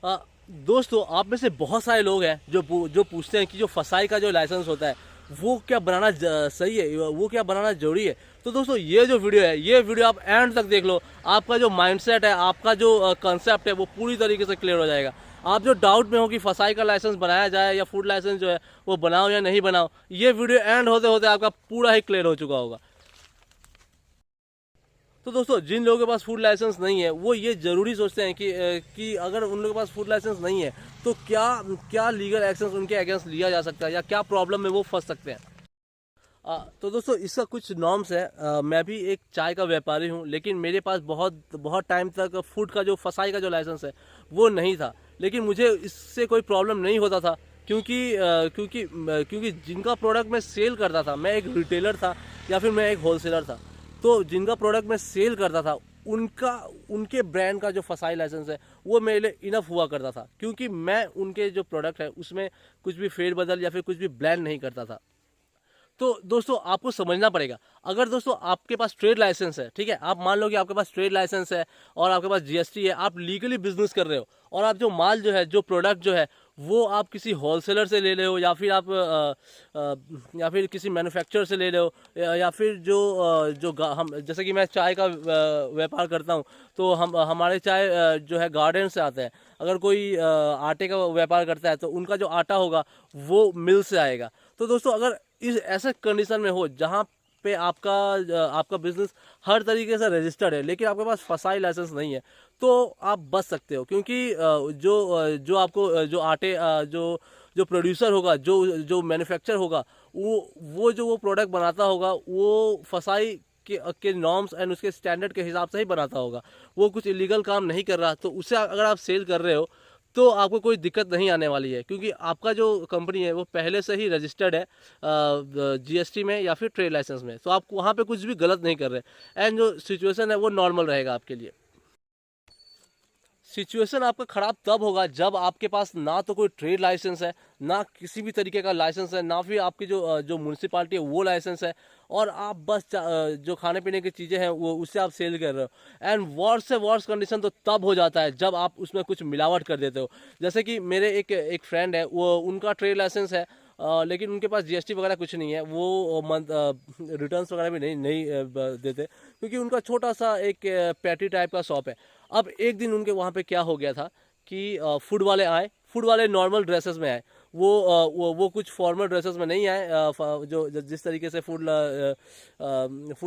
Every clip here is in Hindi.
अ, दोस्तों, आप में से बहुत सारे लोग हैं जो पूछते हैं कि जो फसाई का जो लाइसेंस होता है वो क्या बनाना सही है, वो क्या बनाना जरूरी है। तो दोस्तों, ये जो वीडियो है, ये वीडियो आप एंड तक देख लो। आपका जो माइंडसेट है, आपका जो कंसेप्ट है, वो पूरी तरीके से क्लियर हो जाएगा। आप जो डाउट में हो कि फसाई का लाइसेंस बनाया जाए या फूड लाइसेंस जो है वो बनाओ या नहीं बनाओ, ये वीडियो एंड होते होते आपका पूरा ही क्लियर हो चुका होगा। तो दोस्तों, जिन लोगों के पास फूड लाइसेंस नहीं है वो ये ज़रूरी सोचते हैं कि अगर उन लोगों के पास फूड लाइसेंस नहीं है तो क्या क्या लीगल एक्शन उनके अगेंस्ट लिया जा सकता है या क्या प्रॉब्लम में वो फंस सकते हैं। तो दोस्तों, इसका कुछ नॉर्म्स है। मैं भी एक चाय का व्यापारी हूँ, लेकिन मेरे पास बहुत बहुत टाइम तक फूड का जो फसाई का जो लाइसेंस है वो नहीं था। लेकिन मुझे इससे कोई प्रॉब्लम नहीं होता था, क्योंकि जिनका प्रोडक्ट मैं सेल करता था, मैं एक रिटेलर था या फिर मैं एक होलसेलर था। तो जिनका प्रोडक्ट मैं सेल करता था उनका उनके ब्रांड का जो फसाई लाइसेंस है वो मेरे लिए इनफ हुआ करता था, क्योंकि मैं उनके जो प्रोडक्ट है उसमें कुछ भी फेरबदल या फिर कुछ भी ब्लेंड नहीं करता था। तो दोस्तों, आपको समझना पड़ेगा। अगर दोस्तों आपके पास ट्रेड लाइसेंस है, ठीक है, आप मान लो कि आपके पास ट्रेड लाइसेंस है और आपके पास जीएसटी है, आप लीगली बिजनेस कर रहे हो और आप जो माल जो है, जो प्रोडक्ट जो है, वो आप किसी होलसेलर से ले रहे हो या फिर आप या फिर किसी मैन्युफैक्चरर से ले रहे हो, या फिर हम जैसे कि मैं चाय का व्यापार करता हूँ, तो हम हमारे चाय जो है गार्डन से आते हैं। अगर कोई आटे का व्यापार करता है तो उनका जो आटा होगा वो मिल से आएगा। तो दोस्तों, अगर इस ऐसे कंडीशन में हो जहाँ पे आपका बिजनेस हर तरीके से रजिस्टर्ड है लेकिन आपके पास फसाई लाइसेंस नहीं है, तो आप बच सकते हो। क्योंकि जो आपको जो आटे जो जो प्रोड्यूसर होगा, जो जो मैन्युफैक्चर होगा, वो प्रोडक्ट बनाता होगा, वो फसाई के नॉर्म्स एंड उसके स्टैंडर्ड के हिसाब से ही बनाता होगा। वो कुछ इलीगल काम नहीं कर रहा, तो उसे अगर आप सेल कर रहे हो तो आपको कोई दिक्कत नहीं आने वाली है, क्योंकि आपका जो कंपनी है वो पहले से ही रजिस्टर्ड है जीएसटी में या फिर ट्रेड लाइसेंस में। तो आप वहाँ पे कुछ भी गलत नहीं कर रहे एंड जो सिचुएशन है वो नॉर्मल रहेगा आपके लिए। सिचुएशन आपका ख़राब तब होगा जब आपके पास ना तो कोई ट्रेड लाइसेंस है, ना किसी भी तरीके का लाइसेंस है, ना फिर आपकी जो म्यूनसिपालिटी है वो लाइसेंस है, और आप बस जो खाने पीने की चीज़ें हैं वो उससे आप सेल कर रहे हो। एंड वर्स से वर्स कंडीशन तो तब हो जाता है जब आप उसमें कुछ मिलावट कर देते हो। जैसे कि मेरे एक फ्रेंड है, वो उनका ट्रेड लाइसेंस है, लेकिन उनके पास जीएसटी वगैरह कुछ नहीं है। वो मंथ रिटर्न्स वगैरह भी नहीं नहीं देते, क्योंकि उनका छोटा सा एक पैटी टाइप का शॉप है। अब एक दिन उनके वहाँ पे क्या हो गया था कि फूड वाले आए, फूड वाले नॉर्मल ड्रेसेस में आए। वो कुछ फॉर्मल ड्रेसेस में नहीं आए। जिस तरीके से फूड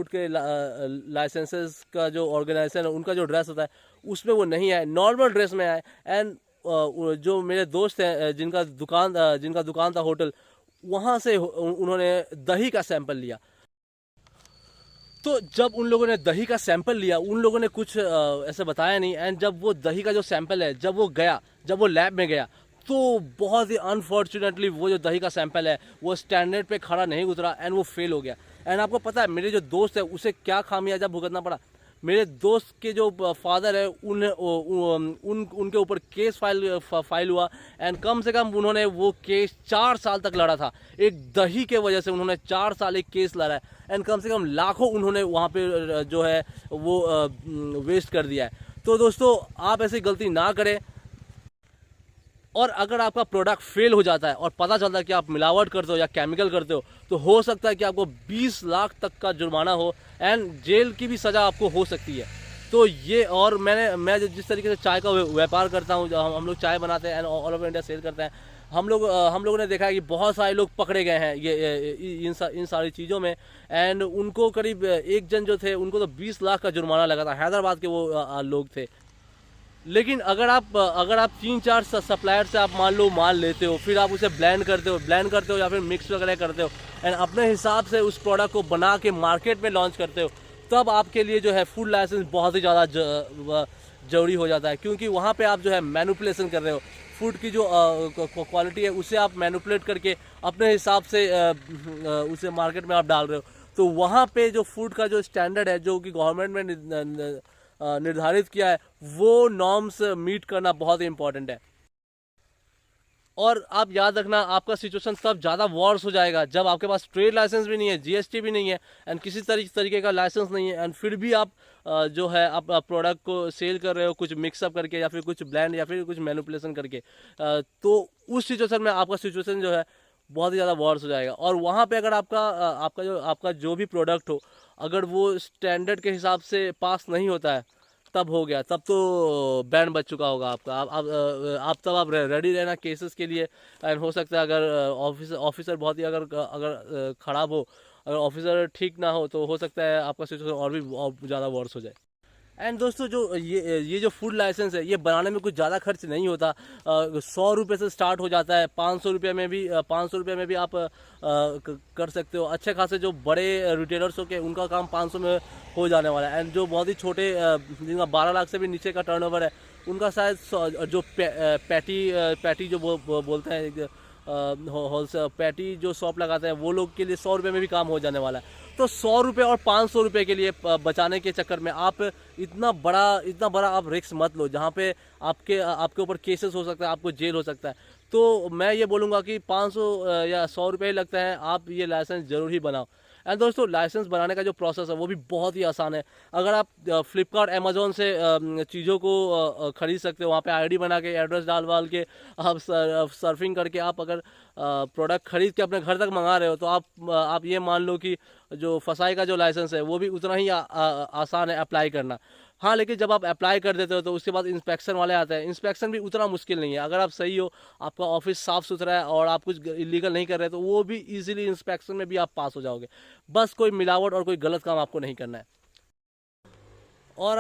के लाइसेंसेस का जो ऑर्गेनाइजेशन है उनका जो ड्रेस होता है उसमें वो नहीं आए, नॉर्मल ड्रेस में आए। एंड जो मेरे दोस्त हैं जिनका दुकान था होटल, वहाँ से उन्होंने दही का सैंपल लिया। तो जब उन लोगों ने दही का सैंपल लिया, उन लोगों ने कुछ ऐसे बताया नहीं। एंड जब वो दही का जो सैंपल है, जब वो लैब में गया, तो बहुत ही अनफॉर्चुनेटली वो जो दही का सैंपल है वो स्टैंडर्ड पे खड़ा नहीं उतरा एंड वो फेल हो गया। एंड आपको पता है मेरे जो दोस्त है उसे क्या खामियाजा भुगतना पड़ा। मेरे दोस्त के जो फादर है उनके ऊपर केस फाइल हुआ। एंड कम से कम उन्होंने वो केस 4 साल तक लड़ा था। एक दही के वजह से उन्होंने 4 साल एक केस लड़ा है। एंड कम से कम लाखों उन्होंने वहाँ पे जो है वो वेस्ट कर दिया है। तो दोस्तों, आप ऐसी गलती ना करें। और अगर आपका प्रोडक्ट फेल हो जाता है और पता चलता है कि आप मिलावट करते हो या केमिकल करते हो सकता है कि आपको 20 लाख तक का जुर्माना हो एंड जेल की भी सज़ा आपको हो सकती है। तो ये, और मैं जिस तरीके से चाय का व्यापार करता हूँ, हम लोग चाय बनाते हैं and all over India sell करते हैं। हम लोगों ने देखा है कि बहुत सारे लोग पकड़े गए हैं इन सारी चीज़ों में। एंड उनको करीब एक जन जो थे उनको तो 20 लाख का जुर्माना लगा था। हैदराबाद के वो लोग थे। लेकिन अगर आप 3-4 सप्लायर से आप मान लो माल लेते हो, फिर आप उसे ब्लेंड करते हो या फिर मिक्स वगैरह करते हो एंड अपने हिसाब से उस प्रोडक्ट को बना के मार्केट में लॉन्च करते हो, तब आपके लिए जो है फूड लाइसेंस बहुत ही ज़्यादा जरूरी हो जाता है। क्योंकि वहाँ पे आप जो है मैनिपुलेशन कर रहे हो, फूड की जो क्वालिटी है उसे आप मैनिपुलेट करके अपने हिसाब से उसे मार्केट में आप डाल रहे हो। तो वहाँ पे जो फूड का जो स्टैंडर्ड है, जो कि गवर्नमेंट में निर्धारित किया है, वो नॉर्म्स मीट करना बहुत ही इंपॉर्टेंट है। और आप याद रखना, आपका सिचुएशन तब ज़्यादा वर्स हो जाएगा जब आपके पास ट्रेड लाइसेंस भी नहीं है, जीएसटी भी नहीं है, एंड किसी तरीके का लाइसेंस नहीं है, एंड फिर भी आप जो है आप प्रोडक्ट को सेल कर रहे हो कुछ मिक्सअप करके या फिर कुछ ब्लेंड या फिर कुछ मैनिपुलेशन करके। तो उस सिचुएशन में आपका सिचुएशन जो है बहुत ही ज़्यादा वर्स हो जाएगा। और वहाँ पे अगर आपका जो भी प्रोडक्ट हो, अगर वो स्टैंडर्ड के हिसाब से पास नहीं होता है, तब हो गया, तब तो बैंड बच चुका होगा आपका। आप तब आप रेडी रहना केसेस के लिए। एंड हो सकता है अगर ऑफिसर बहुत ही अगर ख़राब हो, अगर ऑफिसर ठीक ना हो, तो हो सकता है आपका सिचुएशन और ज़्यादा वर्स हो जाए। एंड दोस्तों, जो ये जो फूड लाइसेंस है, ये बनाने में कुछ ज़्यादा खर्च नहीं होता। 100 रुपये से स्टार्ट हो जाता है, 500 रुपये में भी 500 रुपये में भी आप कर सकते हो। अच्छे खासे जो बड़े रिटेलर्स हो के उनका काम 500 में हो जाने वाला है। एंड जो बहुत ही छोटे जिनका 12 लाख से भी नीचे का टर्नओवर है, उनका शायद जो पैटी जो बोलते हैं, होलसेल पैटी जो शॉप लगाते हैं, वो लोग के लिए 100 रुपये में भी काम हो जाने वाला है। तो 100 रुपये और 500 रुपये के लिए बचाने के चक्कर में आप इतना बड़ा आप रिस्क मत लो, जहाँ पे आपके ऊपर केसेस हो सकता है, आपको जेल हो सकता है। तो मैं ये बोलूँगा कि 500 या 100 रुपये ही लगता है, आप ये लाइसेंस ज़रूर ही बनाओ। एंड दोस्तों, लाइसेंस बनाने का जो प्रोसेस है वो भी बहुत ही आसान है। अगर आप फ्लिपकार्ट अमेज़ॉन से चीज़ों को ख़रीद सकते हो, वहाँ पे आईडी बना के एड्रेस डाल के आप सर्फिंग करके आप अगर प्रोडक्ट ख़रीद के अपने घर तक मंगा रहे हो, तो आप ये मान लो कि जो फसाई का जो लाइसेंस है वो भी उतना ही आसान है अप्लाई करना। हाँ, लेकिन जब आप अप्लाई कर देते हो तो उसके बाद इंस्पेक्शन वाले आते हैं। इंस्पेक्शन भी उतना मुश्किल नहीं है। अगर आप सही हो, आपका ऑफिस साफ़ सुथरा है और आप कुछ इलीगल नहीं कर रहे, तो वो भी इजीली इंस्पेक्शन में भी आप पास हो जाओगे। बस कोई मिलावट और कोई गलत काम आपको नहीं करना है। और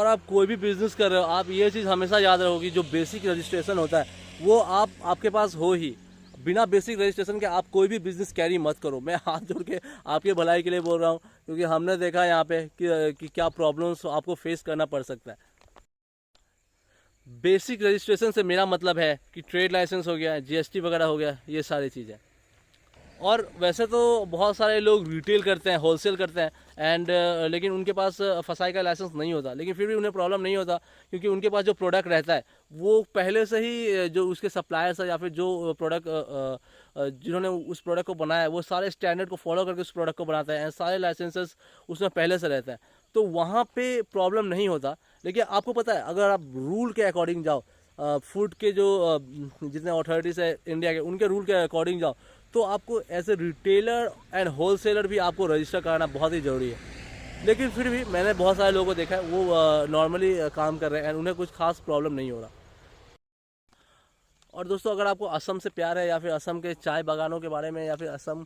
आप कोई भी बिजनेस कर रहे हो, आप ये चीज़ हमेशा याद रखोगी, जो बेसिक रजिस्ट्रेशन होता है वो आपके पास हो ही। बिना बेसिक रजिस्ट्रेशन के आप कोई भी बिजनेस कैरी मत करो। मैं हाथ जोड़ के आपके भलाई के लिए बोल रहा हूँ, क्योंकि हमने देखा है यहाँ पे कि क्या प्रॉब्लम्स आपको फेस करना पड़ सकता है। बेसिक रजिस्ट्रेशन से मेरा मतलब है कि ट्रेड लाइसेंस हो गया, जीएसटी वगैरह हो गया, ये सारी चीज़ें। और वैसे तो बहुत सारे लोग रिटेल करते हैं, होलसेल करते हैं, एंड लेकिन उनके पास फसाई का लाइसेंस नहीं होता, लेकिन फिर भी उन्हें प्रॉब्लम नहीं होता, क्योंकि उनके पास जो प्रोडक्ट रहता है वो पहले से ही जो उसके सप्लायर्स है या फिर जो प्रोडक्ट जिन्होंने उस प्रोडक्ट को बनाया है, वो सारे स्टैंडर्ड को फॉलो करके उस प्रोडक्ट को बनाते हैं, सारे लाइसेंसेस उसमें पहले से रहते हैं, तो वहाँ पे प्रॉब्लम नहीं होता। लेकिन आपको पता है, अगर आप रूल के अकॉर्डिंग जाओ, फूड के जो जितने अथॉरिटीज़ है इंडिया के, उनके रूल के अकॉर्डिंग जाओ, तो आपको as a retailer and wholesaler भी आपको रजिस्टर कराना बहुत ही ज़रूरी है। लेकिन फिर भी मैंने बहुत सारे लोगों को देखा है, वो नॉर्मली काम कर रहे हैं एंड उन्हें कुछ खास प्रॉब्लम नहीं हो रहा। और दोस्तों, अगर आपको असम से प्यार है, या फिर असम के चाय बागानों के बारे में, या फिर असम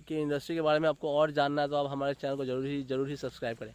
की इंडस्ट्री के बारे में आपको और जानना है, तो आप हमारे चैनल को जरूर ही सब्सक्राइब करें।